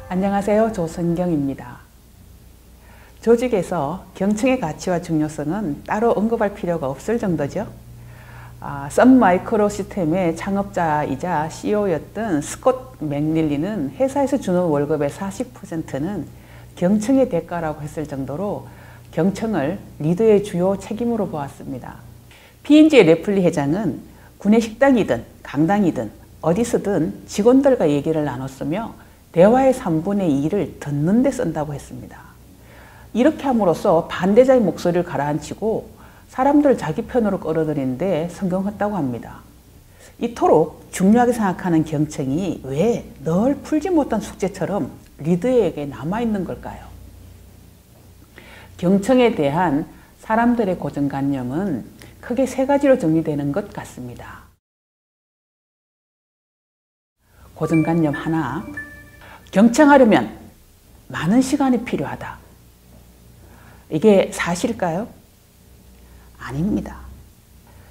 안녕하세요. 조선경입니다. 조직에서 경청의 가치와 중요성은 따로 언급할 필요가 없을 정도죠. 썬마이크로시스템의 창업자이자 CEO였던 스콧 맥닐리는 회사에서 주는 월급의 40%는 경청의 대가라고 했을 정도로 경청을 리더의 주요 책임으로 보았습니다. P&G의 레플리 회장은 구내 식당이든 강당이든 어디서든 직원들과 얘기를 나눴으며 대화의 3분의 2를 듣는 데 쓴다고 했습니다. 이렇게 함으로써 반대자의 목소리를 가라앉히고 사람들을 자기 편으로 끌어들이는 데 성공했다고 합니다. 이토록 중요하게 생각하는 경청이 왜 늘 풀지 못한 숙제처럼 리더에게 남아있는 걸까요? 경청에 대한 사람들의 고정관념은 크게 3가지로 정리되는 것 같습니다. 고정관념 하나, 경청하려면 많은 시간이 필요하다. 이게 사실일까요? 아닙니다.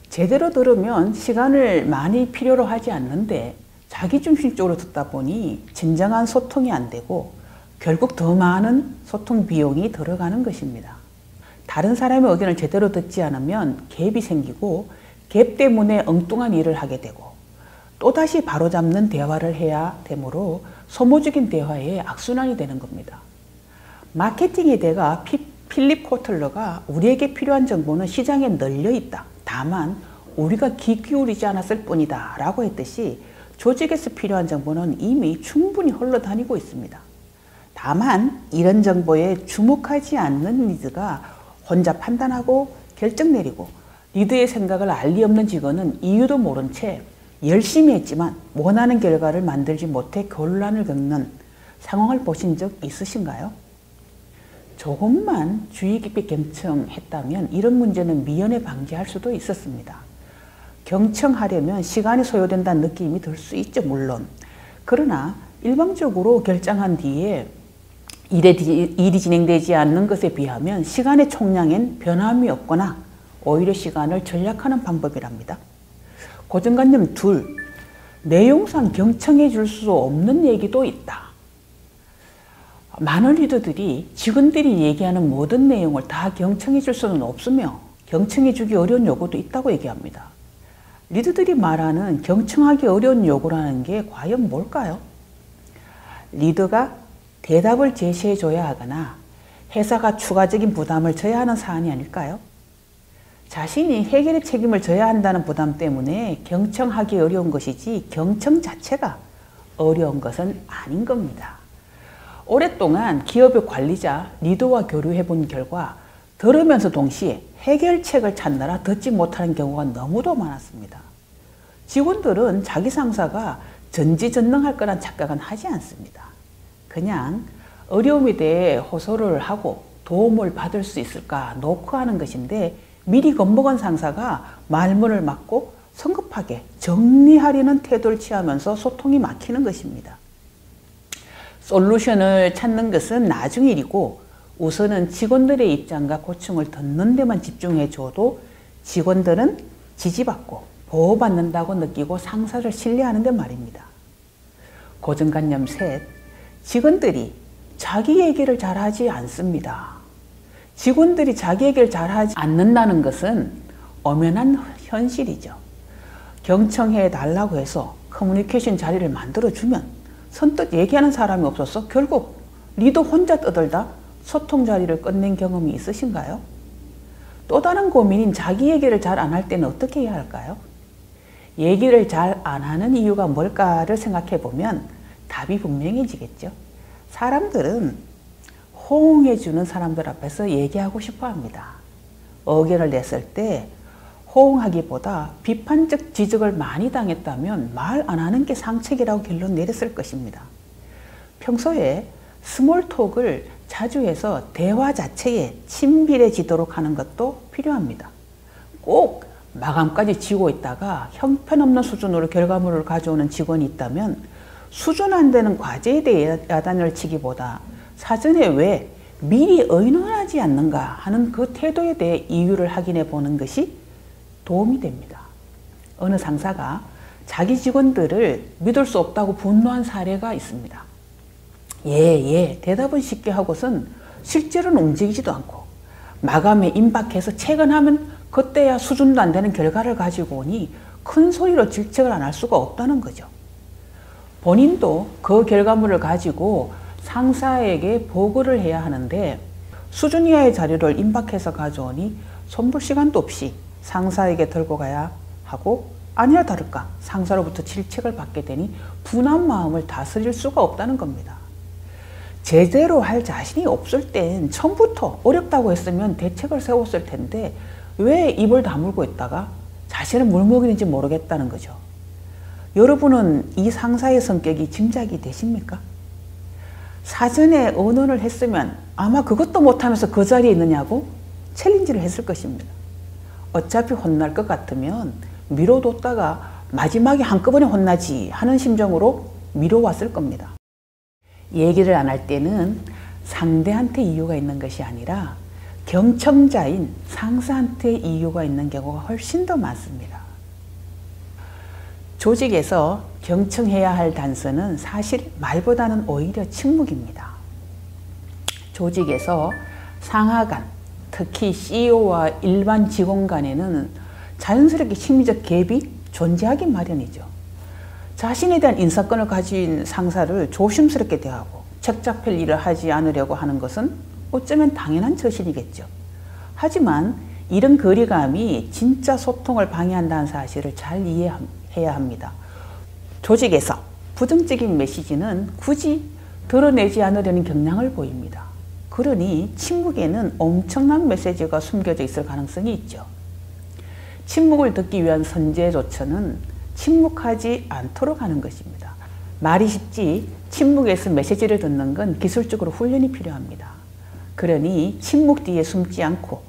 제대로 들으면 시간을 많이 필요로 하지 않는데 자기중심적으로 듣다 보니 진정한 소통이 안 되고 결국 더 많은 소통 비용이 들어가는 것입니다. 다른 사람의 의견을 제대로 듣지 않으면 갭이 생기고 갭 때문에 엉뚱한 일을 하게 되고 또다시 바로잡는 대화를 해야 되므로 소모적인 대화의 악순환이 되는 겁니다. 마케팅의 대가 필립 코틀러가 우리에게 필요한 정보는 시장에 널려 있다. 다만 우리가 귀 기울이지 않았을 뿐이다 라고 했듯이 조직에서 필요한 정보는 이미 충분히 흘러다니고 있습니다. 다만 이런 정보에 주목하지 않는 리더가 혼자 판단하고 결정 내리고 리더의 생각을 알 리 없는 직원은 이유도 모른 채 열심히 했지만 원하는 결과를 만들지 못해 곤란을 겪는 상황을 보신 적 있으신가요? 조금만 주의 깊게 경청했다면 이런 문제는 미연에 방지할 수도 있었습니다. 경청하려면 시간이 소요된다는 느낌이 들 수 있죠, 물론. 그러나 일방적으로 결정한 뒤에 일이 진행되지 않는 것에 비하면 시간의 총량엔 변함이 없거나 오히려 시간을 절약하는 방법이랍니다. 고정관념 둘, 내용상 경청해 줄 수 없는 얘기도 있다. 많은 리더들이 직원들이 얘기하는 모든 내용을 다 경청해 줄 수는 없으며 경청해 주기 어려운 요구도 있다고 얘기합니다. 리더들이 말하는 경청하기 어려운 요구라는 게 과연 뭘까요? 리더가 대답을 제시해 줘야 하거나 회사가 추가적인 부담을 져야 하는 사안이 아닐까요? 자신이 해결의 책임을 져야 한다는 부담 때문에 경청하기 어려운 것이지 경청 자체가 어려운 것은 아닌 겁니다. 오랫동안 기업의 관리자, 리더와 교류해 본 결과 들으면서 동시에 해결책을 찾느라 듣지 못하는 경우가 너무도 많았습니다. 직원들은 자기 상사가 전지전능할 거란 착각은 하지 않습니다. 그냥 어려움에 대해 호소를 하고 도움을 받을 수 있을까 노크하는 것인데 미리 겁먹은 상사가 말문을 막고 성급하게 정리하려는 태도를 취하면서 소통이 막히는 것입니다. 솔루션을 찾는 것은 나중 일이고 우선은 직원들의 입장과 고충을 듣는 데만 집중해 줘도 직원들은 지지받고 보호받는다고 느끼고 상사를 신뢰하는데 말입니다. 고정관념 셋, 직원들이 자기 얘기를 잘하지 않습니다. 직원들이 자기 얘기를 잘하지 않는다는 것은 엄연한 현실이죠. 경청해 달라고 해서 커뮤니케이션 자리를 만들어주면 선뜻 얘기하는 사람이 없어서 결국 리더 혼자 떠들다 소통 자리를 끝낸 경험이 있으신가요? 또 다른 고민인 자기 얘기를 잘 안 할 때는 어떻게 해야 할까요? 얘기를 잘 안 하는 이유가 뭘까를 생각해 보면 답이 분명해지겠죠. 사람들은 호응해주는 사람들 앞에서 얘기하고 싶어 합니다. 의견을 냈을 때 호응하기보다 비판적 지적을 많이 당했다면 말 안 하는 게 상책이라고 결론 내렸을 것입니다. 평소에 스몰톡을 자주 해서 대화 자체에 친밀해지도록 하는 것도 필요합니다. 꼭 마감까지 지고 있다가 형편없는 수준으로 결과물을 가져오는 직원이 있다면 수준 안 되는 과제에 대해 야단을 치기보다 사전에 왜 미리 의논하지 않는가 하는 그 태도에 대해 이유를 확인해 보는 것이 도움이 됩니다. 어느 상사가 자기 직원들을 믿을 수 없다고 분노한 사례가 있습니다. 대답은 쉽게 하고선 실제로는 움직이지도 않고 마감에 임박해서 퇴근하면 그때야 수준도 안 되는 결과를 가지고 오니 큰 소리로 질책을 안 할 수가 없다는 거죠. 본인도 그 결과물을 가지고 상사에게 보고를 해야 하는데 수준 이하의 자료를 임박해서 가져오니 손볼 시간도 없이 상사에게 들고 가야 하고 아니나 다를까 상사로부터 질책을 받게 되니 분한 마음을 다스릴 수가 없다는 겁니다. 제대로 할 자신이 없을 땐 처음부터 어렵다고 했으면 대책을 세웠을 텐데 왜 입을 다물고 있다가 자신을 물먹이는지 모르겠다는 거죠. 여러분은 이 상사의 성격이 짐작이 되십니까? 사전에 의논을 했으면 아마 그것도 못하면서 그 자리에 있느냐고 챌린지를 했을 것입니다. 어차피 혼날 것 같으면 미뤄뒀다가 마지막에 한꺼번에 혼나지 하는 심정으로 미뤄왔을 겁니다. 얘기를 안 할 때는 상대한테 이유가 있는 것이 아니라 경청자인 상사한테 이유가 있는 경우가 훨씬 더 많습니다. 조직에서 경청해야 할 단서는 사실 말보다는 오히려 침묵입니다. 조직에서 상하 간, 특히 CEO와 일반 직원 간에는 자연스럽게 심리적 갭이 존재하기 마련이죠. 자신에 대한 인사권을 가진 상사를 조심스럽게 대하고 책 잡힐 일을 하지 않으려고 하는 것은 어쩌면 당연한 처신이겠죠. 하지만 이런 거리감이 진짜 소통을 방해한다는 사실을 잘 이해해야 합니다. 조직에서 부정적인 메시지는 굳이 드러내지 않으려는 경향을 보입니다. 그러니 침묵에는 엄청난 메시지가 숨겨져 있을 가능성이 있죠. 침묵을 듣기 위한 선제 조처는 침묵하지 않도록 하는 것입니다. 말이 쉽지 침묵에서 메시지를 듣는 건 기술적으로 훈련이 필요합니다. 그러니 침묵 뒤에 숨지 않고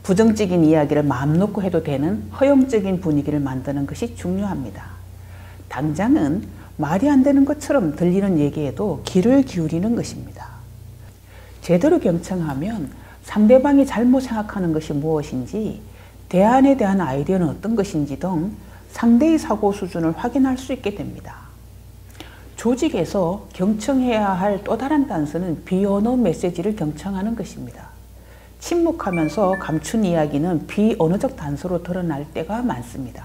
부정적인 이야기를 마음 놓고 해도 되는 허용적인 분위기를 만드는 것이 중요합니다. 당장은 말이 안 되는 것처럼 들리는 얘기에도 귀를 기울이는 것입니다. 제대로 경청하면 상대방이 잘못 생각하는 것이 무엇인지, 대안에 대한 아이디어는 어떤 것인지 등 상대의 사고 수준을 확인할 수 있게 됩니다. 조직에서 경청해야 할 또 다른 단서는 비언어 메시지를 경청하는 것입니다. 침묵하면서 감춘 이야기는 비언어적 단서로 드러날 때가 많습니다.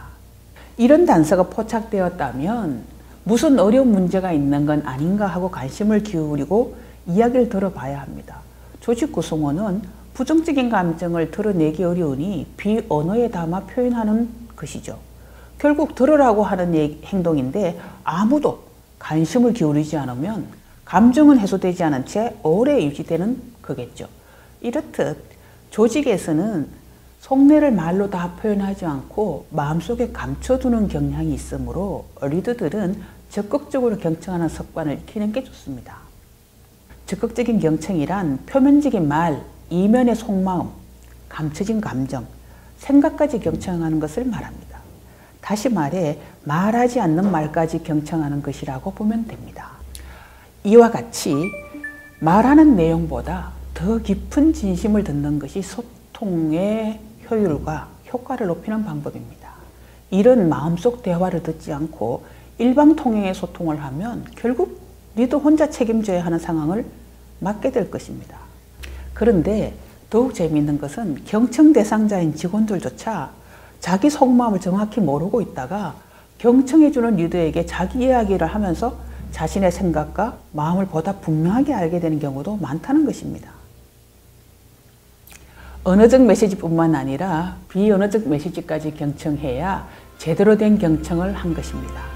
이런 단서가 포착되었다면 무슨 어려운 문제가 있는 건 아닌가 하고 관심을 기울이고 이야기를 들어봐야 합니다. 조직 구성원은 부정적인 감정을 드러내기 어려우니 비언어에 담아 표현하는 것이죠. 결국 들으라고 하는 행동인데 아무도 관심을 기울이지 않으면 감정은 해소되지 않은 채 오래 유지되는 거겠죠. 이렇듯 조직에서는 속내를 말로 다 표현하지 않고 마음속에 감춰두는 경향이 있으므로 리더들은 적극적으로 경청하는 습관을 익히는 게 좋습니다. 적극적인 경청이란 표면적인 말, 이면의 속마음, 감춰진 감정, 생각까지 경청하는 것을 말합니다. 다시 말해 말하지 않는 말까지 경청하는 것이라고 보면 됩니다. 이와 같이 말하는 내용보다 더 깊은 진심을 듣는 것이 소통의 효율과 효과를 높이는 방법입니다. 이런 마음속 대화를 듣지 않고 일방통행의 소통을 하면 결국 리더 혼자 책임져야 하는 상황을 맞게 될 것입니다. 그런데 더욱 재미있는 것은 경청 대상자인 직원들조차 자기 속마음을 정확히 모르고 있다가 경청해주는 리더에게 자기 이야기를 하면서 자신의 생각과 마음을 보다 분명하게 알게 되는 경우도 많다는 것입니다. 언어적 메시지뿐만 아니라 비언어적 메시지까지 경청해야 제대로 된 경청을 한 것입니다.